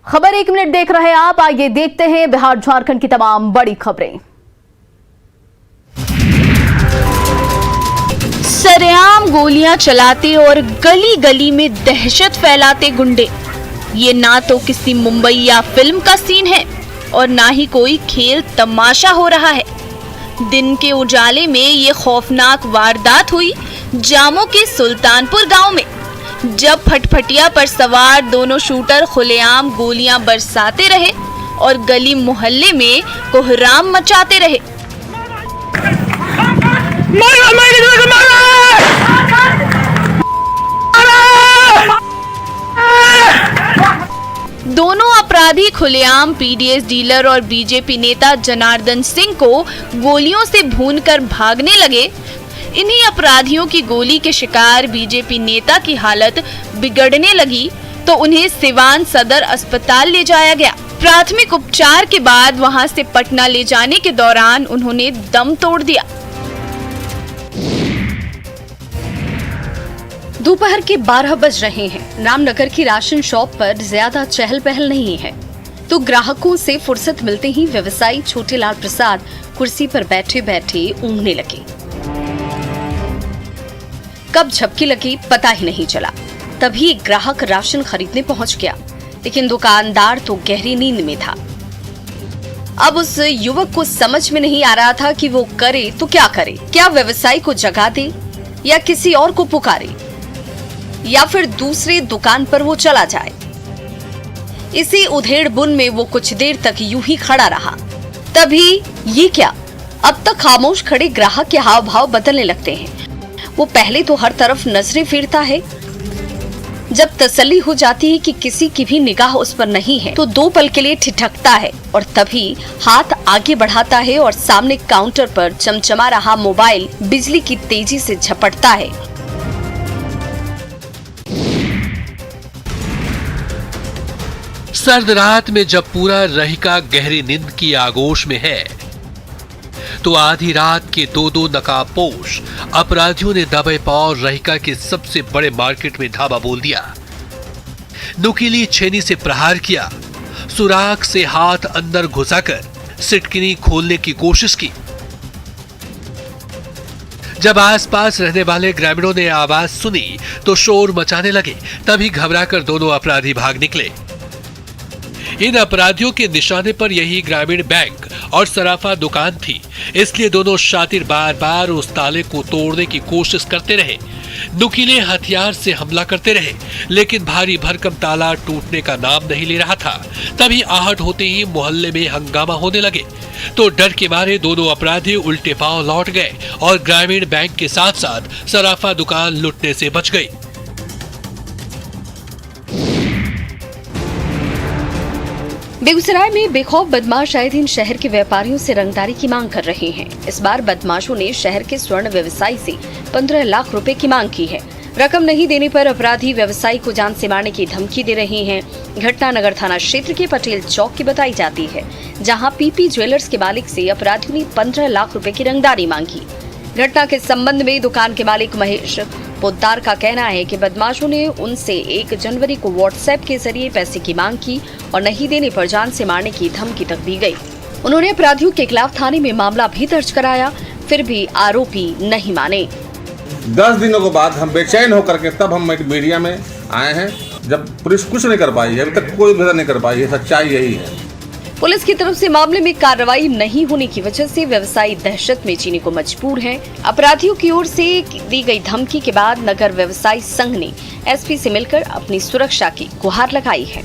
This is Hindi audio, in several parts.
खबर 1 मिनट देख रहे हैं आप। आइए देखते हैं बिहार झारखंड की तमाम बड़ी खबरें। सरेआम गोलियां चलाते और गली गली में दहशत फैलाते गुंडे, ये ना तो किसी मुंबई या फिल्म का सीन है और ना ही कोई खेल तमाशा हो रहा है। दिन के उजाले में ये खौफनाक वारदात हुई जामो के सुल्तानपुर गांव में, जब फटफटिया पर सवार दोनों शूटर खुलेआम गोलियां बरसाते रहे और गली मोहल्ले में कोहराम मचाते रहे। दोनों अपराधी खुलेआम पीडीएस डीलर और बीजेपी नेता जनार्दन सिंह को गोलियों से भूनकर भागने लगे। इन्हीं अपराधियों की गोली के शिकार बीजेपी नेता की हालत बिगड़ने लगी तो उन्हें सिवान सदर अस्पताल ले जाया गया। प्राथमिक उपचार के बाद वहां से पटना ले जाने के दौरान उन्होंने दम तोड़ दिया। दोपहर के 12 बज रहे हैं। रामनगर की राशन शॉप पर ज्यादा चहल पहल नहीं है, तो ग्राहकों से फुर्सत मिलते ही व्यवसायी छोटेलाल प्रसाद कुर्सी पर बैठे बैठे ऊँघने लगे। कब झपकी लगी पता ही नहीं चला। तभी एक ग्राहक राशन खरीदने पहुंच गया, लेकिन दुकानदार तो गहरी नींद में था। अब उस युवक को समझ में नहीं आ रहा था कि वो करे तो क्या करे, क्या व्यवसायी को जगा दे या किसी और को पुकारे या फिर दूसरे दुकान पर वो चला जाए। इसी उधेड़-बुन में वो कुछ देर तक यूं ही खड़ा रहा। तभी ये क्या, अब तक खामोश खड़े ग्राहक के हाव भाव बदलने लगते हैं। वो पहले तो हर तरफ नजरें फेरता है, जब तसल्ली हो जाती है कि किसी की भी निगाह उस पर नहीं है तो 2 पल के लिए ठिठकता है और तभी हाथ आगे बढ़ाता है और सामने काउंटर पर चमचमा रहा मोबाइल बिजली की तेजी से झपटता है। सर्द रात में जब पूरा रहिका गहरी नींद की आगोश में है तो आधी रात के 2 नकाबपोश अपराधियों ने दबे पांव रहिका के सबसे बड़े मार्केट में ढाबा बोल दिया। नुकीली छेनी से प्रहार किया, सुराख से हाथ अंदर घुसाकर सिटकिनी खोलने की कोशिश की। जब आसपास रहने वाले ग्रामीणों ने आवाज सुनी तो शोर मचाने लगे। तभी घबराकर दोनों अपराधी भाग निकले। इन अपराधियों के निशाने पर यही ग्रामीण बैंक और सराफा दुकान थी, इसलिए दोनों शातिर बार बार उस ताले को तोड़ने की कोशिश करते रहे। नुकीले हथियार से हमला करते रहे, लेकिन भारी भरकम ताला टूटने का नाम नहीं ले रहा था। तभी आहट होते ही मोहल्ले में हंगामा होने लगे तो डर के मारे दोनों अपराधी उल्टे पांव लौट गए और ग्रामीण बैंक के साथ साथ सराफा दुकान लूटने से बच गई। बेगूसराय में बेखौफ बदमाश आए दिन शहर के व्यापारियों से रंगदारी की मांग कर रहे हैं। इस बार बदमाशों ने शहर के स्वर्ण व्यवसायी से 15 लाख रुपए की मांग की है। रकम नहीं देने पर अपराधी व्यवसायी को जान से मारने की धमकी दे रहे हैं। घटना नगर थाना क्षेत्र के पटेल चौक की बताई जाती है, जहां पीपी ज्वेलर्स के मालिक से अपराधियों ने 15 लाख रुपए की रंगदारी मांगी। घटना के संबंध में दुकान के मालिक महेश पोद्दार का कहना है कि बदमाशों ने उनसे 1 जनवरी को व्हाट्सएप के जरिए पैसे की मांग की और नहीं देने पर जान से मारने की धमकी तक दी गई। उन्होंने अपराधियों के खिलाफ थाने में मामला भी दर्ज कराया, फिर भी आरोपी नहीं माने। 10 दिनों के बाद हम बेचैन होकर के तब हम मीडिया में आए हैं, जब पुलिस कुछ नहीं कर पाई है, अभी तक कोई भेद नहीं कर पाई है। सच्चाई यही है। पुलिस की तरफ से मामले में कार्रवाई नहीं होने की वजह से व्यवसायी दहशत में जीने को मजबूर हैं। अपराधियों की ओर से दी गई धमकी के बाद नगर व्यवसायी संघ ने एसपी से मिलकर अपनी सुरक्षा की गुहार लगाई है।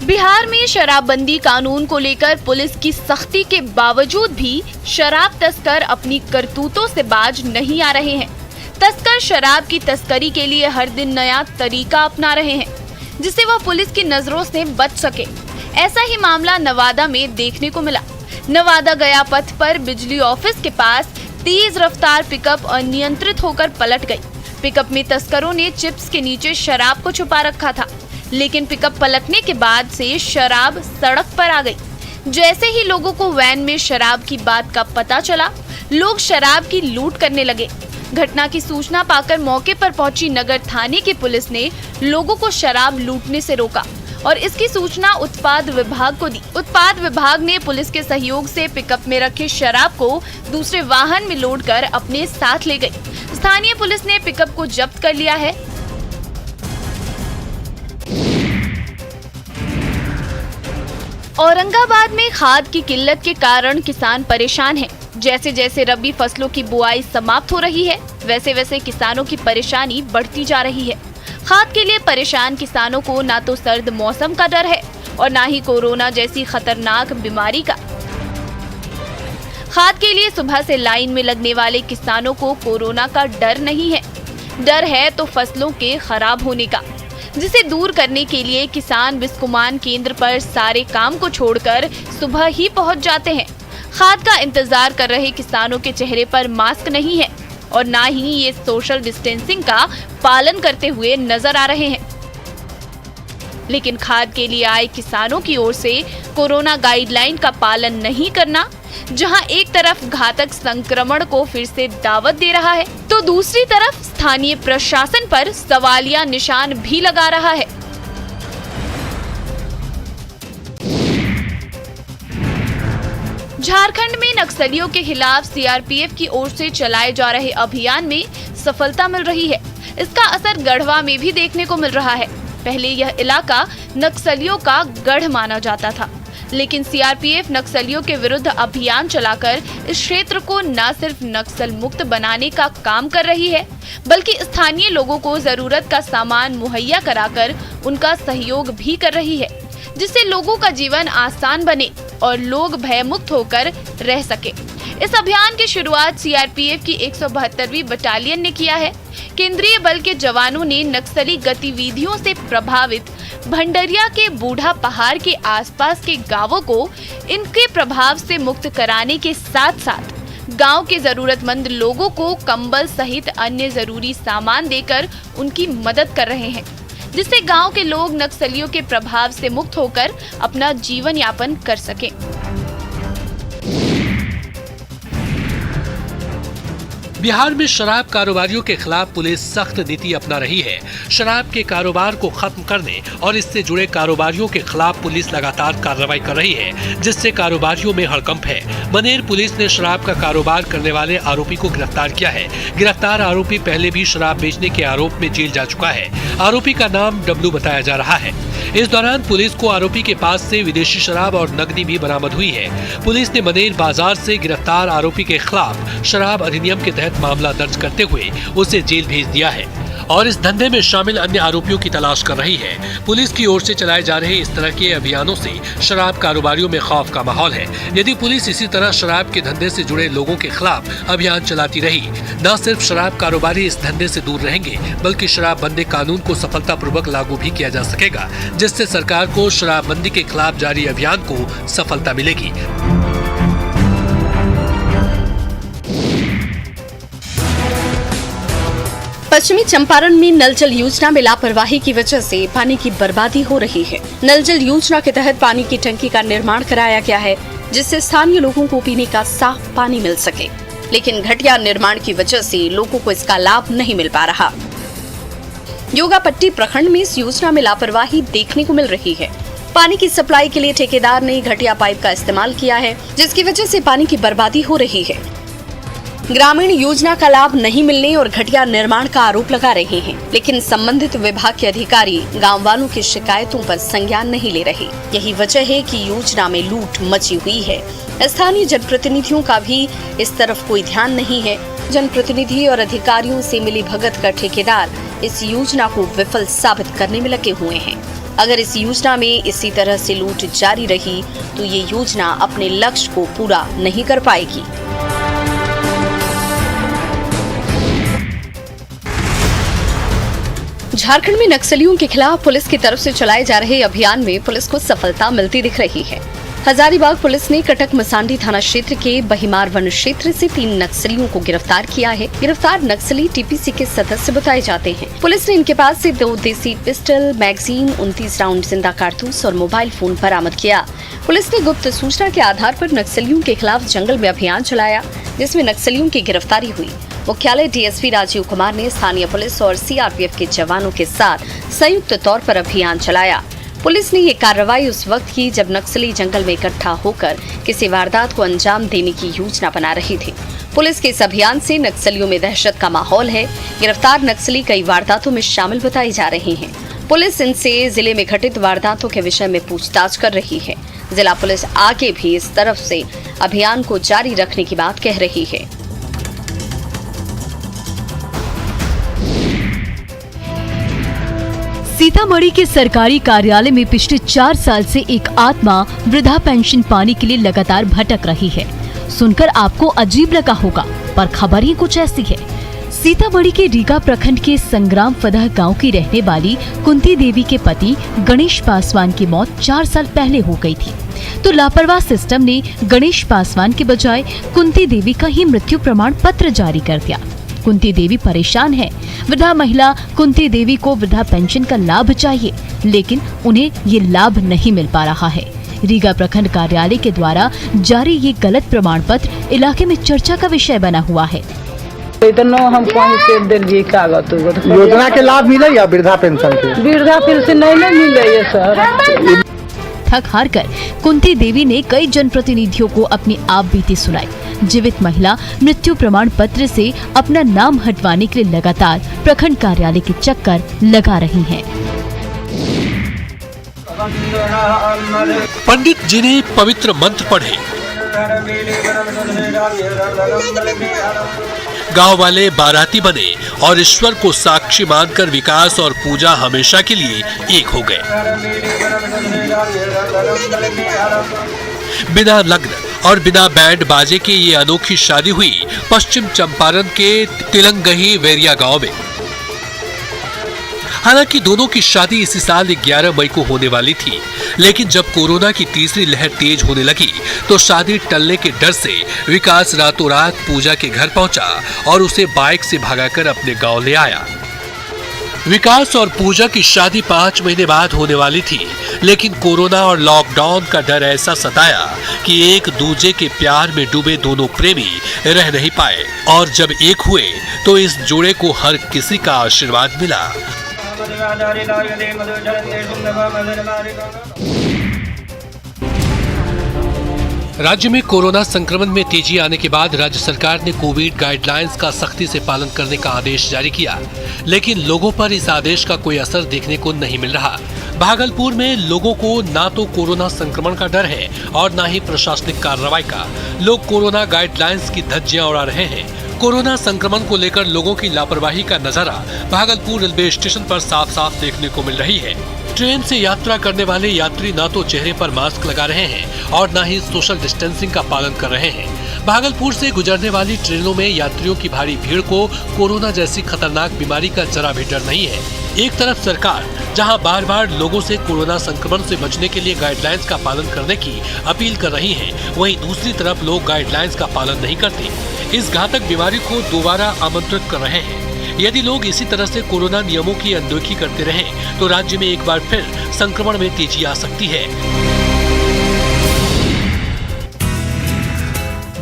बिहार में शराबबंदी कानून को लेकर पुलिस की सख्ती के बावजूद भी शराब तस्कर अपनी करतूतों से बाज नहीं आ रहे हैं। तस्कर शराब की तस्करी के लिए हर दिन नया तरीका अपना रहे हैं, जिससे वह पुलिस की नजरों से बच सके। ऐसा ही मामला नवादा में देखने को मिला। नवादा गया पथ पर बिजली ऑफिस के पास तेज रफ्तार पिकअप अनियंत्रित होकर पलट गई। पिकअप में तस्करों ने चिप्स के नीचे शराब को छुपा रखा था, लेकिन पिकअप पलटने के बाद से शराब सड़क पर आ गई। जैसे ही लोगों को वैन में शराब की बात का पता चला, लोग शराब की लूट करने लगे। घटना की सूचना पाकर मौके पर पहुंची नगर थाने की पुलिस ने लोगों को शराब लूटने से रोका और इसकी सूचना उत्पाद विभाग को दी। उत्पाद विभाग ने पुलिस के सहयोग से पिकअप में रखे शराब को दूसरे वाहन में लोड कर अपने साथ ले गई। स्थानीय पुलिस ने पिकअप को जब्त कर लिया है। औरंगाबाद में खाद की किल्लत के कारण किसान परेशान हैं। जैसे जैसे रबी फसलों की बुआई समाप्त हो रही है, वैसे वैसे किसानों की परेशानी बढ़ती जा रही है। खाद के लिए परेशान किसानों को ना तो सर्द मौसम का डर है और ना ही कोरोना जैसी खतरनाक बीमारी का। खाद के लिए सुबह से लाइन में लगने वाले किसानों को कोरोना का डर नहीं है, डर है तो फसलों के खराब होने का, जिसे दूर करने के लिए किसान बिस्कुमान केंद्र पर सारे काम को छोड़कर सुबह ही पहुंच जाते हैं। खाद का इंतजार कर रहे किसानों के चेहरे पर मास्क नहीं है और ना ही ये सोशल डिस्टेंसिंग का पालन करते हुए नजर आ रहे हैं। लेकिन खाद के लिए आए किसानों की ओर से कोरोना गाइडलाइन का पालन नहीं करना, जहां एक तरफ घातक संक्रमण को फिर से दावत दे रहा है, तो दूसरी तरफ स्थानीय प्रशासन पर सवालिया निशान भी लगा रहा है। झारखंड में नक्सलियों के खिलाफ सीआरपीएफ की ओर से चलाए जा रहे अभियान में सफलता मिल रही है। इसका असर गढ़वा में भी देखने को मिल रहा है। पहले यह इलाका नक्सलियों का गढ़ माना जाता था, लेकिन सीआरपीएफ नक्सलियों के विरुद्ध अभियान चलाकर इस क्षेत्र को न सिर्फ नक्सल मुक्त बनाने का काम कर रही है, बल्कि स्थानीय लोगों को जरूरत का सामान मुहैया कराकर उनका सहयोग भी कर रही है, जिससे लोगों का जीवन आसान बने और लोग भयमुक्त होकर रह सके। इस अभियान की शुरुआत सीआरपीएफ की 172वीं बटालियन ने किया है। केंद्रीय बल के जवानों ने नक्सली गतिविधियों से प्रभावित भंडरिया के बूढ़ा पहाड़ के आसपास के गांवों को इनके प्रभाव से मुक्त कराने के साथ साथ गांव के जरूरतमंद लोगों को कंबल सहित अन्य जरूरी सामान देकर उनकी मदद कर रहे हैं, जिससे गांव के लोग नक्सलियों के प्रभाव से मुक्त होकर अपना जीवन यापन कर सकें। बिहार में शराब कारोबारियों के खिलाफ पुलिस सख्त नीति अपना रही है। शराब के कारोबार को खत्म करने और इससे जुड़े कारोबारियों के खिलाफ पुलिस लगातार कार्रवाई कर रही है, जिससे कारोबारियों में हड़कंप है। मनेर पुलिस ने शराब का कारोबार करने वाले आरोपी को गिरफ्तार किया है। गिरफ्तार आरोपी पहले भी शराब बेचने के आरोप में जेल जा चुका है। आरोपी का नाम डब्लू बताया जा रहा है। इस दौरान पुलिस को आरोपी के पास से विदेशी शराब और नकदी भी बरामद हुई है। पुलिस ने मनेर बाजार से गिरफ्तार आरोपी के खिलाफ शराब अधिनियम के तहत मामला दर्ज करते हुए उसे जेल भेज दिया है और इस धंधे में शामिल अन्य आरोपियों की तलाश कर रही है। पुलिस की ओर से चलाए जा रहे इस तरह के अभियानों से शराब कारोबारियों में खौफ का माहौल है। यदि पुलिस इसी तरह शराब के धंधे से जुड़े लोगों के खिलाफ अभियान चलाती रही, न सिर्फ शराब कारोबारी इस धंधे से दूर रहेंगे, बल्कि शराबबंदी कानून को सफलतापूर्वक लागू भी किया जा सकेगा, जिससे सरकार को शराबबंदी के खिलाफ जारी अभियान को सफलता मिलेगी। पश्चिमी चंपारण में नल जल योजना में लापरवाही की वजह से पानी की बर्बादी हो रही है। नल जल योजना के तहत पानी की टंकी का निर्माण कराया गया है, जिससे स्थानीय लोगों को पीने का साफ पानी मिल सके, लेकिन घटिया निर्माण की वजह से लोगों को इसका लाभ नहीं मिल पा रहा। योगापट्टी प्रखंड में इस योजना में लापरवाही देखने को मिल रही है। पानी की सप्लाई के लिए ठेकेदार ने घटिया पाइप का इस्तेमाल किया है, जिसकी वजह से पानी की बर्बादी हो रही है। ग्रामीण योजना का लाभ नहीं मिलने और घटिया निर्माण का आरोप लगा रहे हैं, लेकिन संबंधित विभाग के अधिकारी गांव वालों की शिकायतों पर संज्ञान नहीं ले रहे। यही वजह है कि योजना में लूट मची हुई है। स्थानीय जनप्रतिनिधियों का भी इस तरफ कोई ध्यान नहीं है। जनप्रतिनिधि और अधिकारियों से मिली भगत कर ठेकेदार इस योजना को विफल साबित करने में लगे हुए हैं। अगर इस योजना में इसी तरह से लूट जारी रही तो ये योजना अपने लक्ष्य को पूरा नहीं कर पाएगी। झारखंड में नक्सलियों के खिलाफ पुलिस की तरफ से चलाए जा रहे अभियान में पुलिस को सफलता मिलती दिख रही है। हजारीबाग पुलिस ने कटक मसांडी थाना क्षेत्र के बहिमार वन क्षेत्र से 3 नक्सलियों को गिरफ्तार किया है। गिरफ्तार नक्सली टीपीसी के सदस्य बताए जाते हैं। पुलिस ने इनके पास से 2 देसी पिस्टल, मैगजीन, 29 राउंड जिंदा कारतूस और मोबाइल फोन बरामद किया। पुलिस ने गुप्त सूचना के आधार पर नक्सलियों के खिलाफ जंगल में अभियान चलाया, जिसमें नक्सलियों की गिरफ्तारी हुई। मुख्यालय डीएसपी राजीव कुमार ने स्थानीय पुलिस और सीआरपीएफ के जवानों के साथ संयुक्त तौर पर अभियान चलाया। पुलिस ने ये कार्रवाई उस वक्त की जब नक्सली जंगल में इकट्ठा होकर किसी वारदात को अंजाम देने की योजना बना रही थी। पुलिस के इस अभियान से नक्सलियों में दहशत का माहौल है। गिरफ्तार नक्सली कई वारदातों में शामिल बताए जा रहे हैं। पुलिस इनसे जिले में घटित वारदातों के विषय में पूछताछ कर रही है। जिला पुलिस आगे भी इस तरफ से अभियान को जारी रखने की बात कह रही है। सीतामढ़ी के सरकारी कार्यालय में पिछले 4 साल से एक आत्मा वृद्धा पेंशन पाने के लिए लगातार भटक रही है। सुनकर आपको अजीब लगा होगा, पर खबर ही कुछ ऐसी है। सीतामढ़ी के रीगा प्रखंड के संग्राम फदह गांव की रहने वाली कुंती देवी के पति गणेश पासवान की मौत 4 साल पहले हो गई थी। तो लापरवाह सिस्टम ने गणेश पासवान के बजाय कुंती देवी का ही मृत्यु प्रमाण पत्र जारी कर दिया। कुंती देवी परेशान है। वृद्धा महिला कुंती देवी को वृद्धा पेंशन का लाभ चाहिए, लेकिन उन्हें ये लाभ नहीं मिल पा रहा है। रीगा प्रखंड कार्यालय के द्वारा जारी ये गलत प्रमाण पत्र इलाके में चर्चा का विषय बना हुआ है। इतना हम कागज योजना के लाभ मिले या वृद्धा पेंशन के? वृद्धा पेंशन नहीं मिले सर। थक हार कर कुंती देवी ने कई जनप्रतिनिधियों को अपनी आप बीती सुनाई। जीवित महिला मृत्यु प्रमाण पत्र से अपना नाम हटवाने के लिए लगातार प्रखंड कार्यालय के चक्कर लगा रही हैं। पंडित जी ने पवित्र मंत्र पढ़े, गांव वाले बाराती बने और ईश्वर को साक्षी मानकर विकास और पूजा हमेशा के लिए एक हो गए। बिना लग्न और बिना बैंड बाजे के ये अनोखी शादी हुई पश्चिम चंपारण के तिलंगही वेरिया गांव में। हालांकि दोनों की शादी इसी साल 11 मई को होने वाली थी, लेकिन जब कोरोना की तीसरी लहर तेज होने लगी तो शादी टलने के डर से विकास रातों रात पूजा के घर पहुंचा और उसे बाइक से भगाकर अपने गांव ले आया। विकास और पूजा की शादी 5 महीने बाद होने वाली थी, लेकिन कोरोना और लॉकडाउन का डर ऐसा सताया कि एक दूजे के प्यार में डूबे दोनों प्रेमी रह नहीं पाए, और जब एक हुए तो इस जोड़े को हर किसी का आशीर्वाद मिला। राज्य में कोरोना संक्रमण में तेजी आने के बाद राज्य सरकार ने कोविड गाइडलाइंस का सख्ती से पालन करने का आदेश जारी किया, लेकिन लोगों पर इस आदेश का कोई असर देखने को नहीं मिल रहा। भागलपुर में लोगों को ना तो कोरोना संक्रमण का डर है और ना ही प्रशासनिक कार्रवाई का। लोग कोरोना गाइडलाइंस की धज्जियां उड़ा रहे हैं। कोरोना संक्रमण को लेकर लोगों की लापरवाही का नजारा भागलपुर रेलवे स्टेशन पर साफ साफ देखने को मिल रही है। ट्रेन से यात्रा करने वाले यात्री न तो चेहरे पर मास्क लगा रहे हैं और न ही सोशल डिस्टेंसिंग का पालन कर रहे हैं। भागलपुर से गुजरने वाली ट्रेनों में यात्रियों की भारी भीड़ को कोरोना जैसी खतरनाक बीमारी का जरा भी डर नहीं है। एक तरफ सरकार जहां बार बार लोगों से कोरोना संक्रमण से बचने के लिए गाइडलाइंस का पालन करने की अपील कर रही है, वहीं दूसरी तरफ लोग गाइडलाइंस का पालन नहीं करते, इस घातक बीमारी को दोबारा आमंत्रित कर रहे हैं। यदि लोग इसी तरह से कोरोना नियमों की अनदेखी करते रहें तो राज्य में एक बार फिर संक्रमण में तेजी आ सकती है।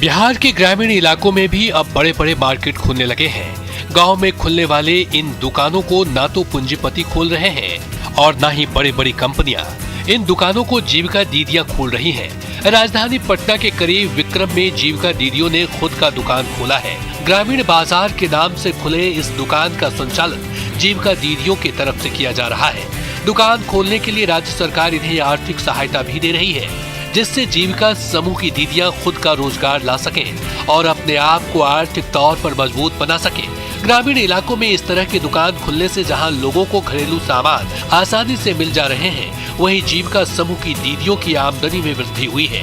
बिहार के ग्रामीण इलाकों में भी अब बड़े बड़े मार्केट खुलने लगे हैं। गांव में खुलने वाले इन दुकानों को ना तो पूंजीपति खोल रहे हैं और ना ही बड़ी बड़ी कंपनियां। इन दुकानों को जीविका दीदियां खोल रही हैं। राजधानी पटना के करीब विक्रम में जीविका दीदियों ने खुद का दुकान खोला है। ग्रामीण बाजार के नाम से खुले इस दुकान का संचालन जीविका दीदियों की तरफ से किया जा रहा है। दुकान खोलने के लिए राज्य सरकार इन्हें आर्थिक सहायता भी दे रही है, जिससे जीविका समूह की दीदियां खुद का रोजगार ला सकें और अपने आप को आर्थिक तौर पर मजबूत बना सकें। ग्रामीण इलाकों में इस तरह की दुकान खुलने से जहां लोगों को घरेलू सामान आसानी से मिल जा रहे हैं, वहीं जीविका समूह की दीदियों की आमदनी में वृद्धि हुई है।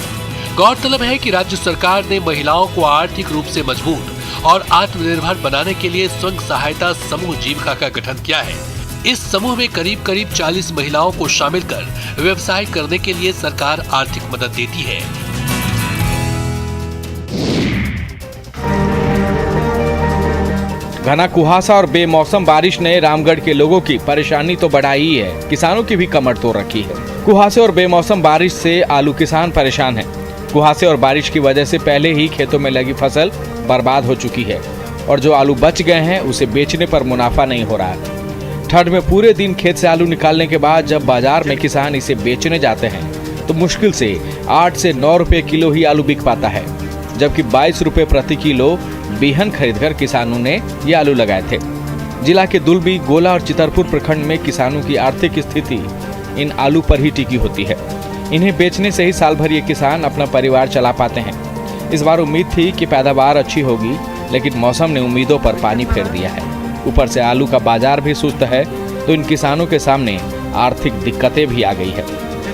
गौरतलब है कि राज्य सरकार ने महिलाओं को आर्थिक रूप से मजबूत और आत्मनिर्भर बनाने के लिए स्वयं सहायता समूह जीविका का गठन किया है। इस समूह में करीब 40 महिलाओं को शामिल कर व्यवसाय करने के लिए सरकार आर्थिक मदद देती है। घना कुहासा और बेमौसम बारिश ने रामगढ़ के लोगों की परेशानी तो बढ़ाई ही है, किसानों की भी कमर तोड़ रखी है। कुहासे और बेमौसम बारिश से आलू किसान परेशान हैं। कुहासे और बारिश की वजह से पहले ही खेतों में लगी फसल बर्बाद हो चुकी है और जो आलू बच गए हैं उसे बेचने पर मुनाफा नहीं हो रहा है। ठंड में पूरे दिन खेत से आलू निकालने के बाद जब बाजार में किसान इसे बेचने जाते हैं तो मुश्किल से 8 से 9 रुपए किलो ही आलू बिक पाता है, जबकि 22 रुपए प्रति किलो बीहन खरीदकर किसानों ने ये आलू लगाए थे। जिला के दुलबी, गोला और चितरपुर प्रखंड में किसानों की आर्थिक स्थिति इन आलू पर ही टिकी होती है। इन्हें बेचने से ही साल भर ये किसान अपना परिवार चला पाते हैं। इस बार उम्मीद थी कि पैदावार अच्छी होगी, लेकिन मौसम ने उम्मीदों पर पानी फेर दिया है। ऊपर से आलू का बाजार भी सुस्त है, तो इन किसानों के सामने आर्थिक दिक्कतें भी आ गई है।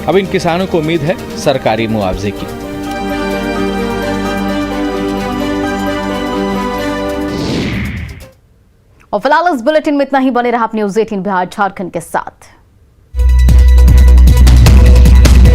अब इन किसानों को उम्मीद है सरकारी मुआवजे की। और फिलहाल इस बुलेटिन में इतना ही। बने रहा आप न्यूज़ 18 बिहार झारखंड के साथ।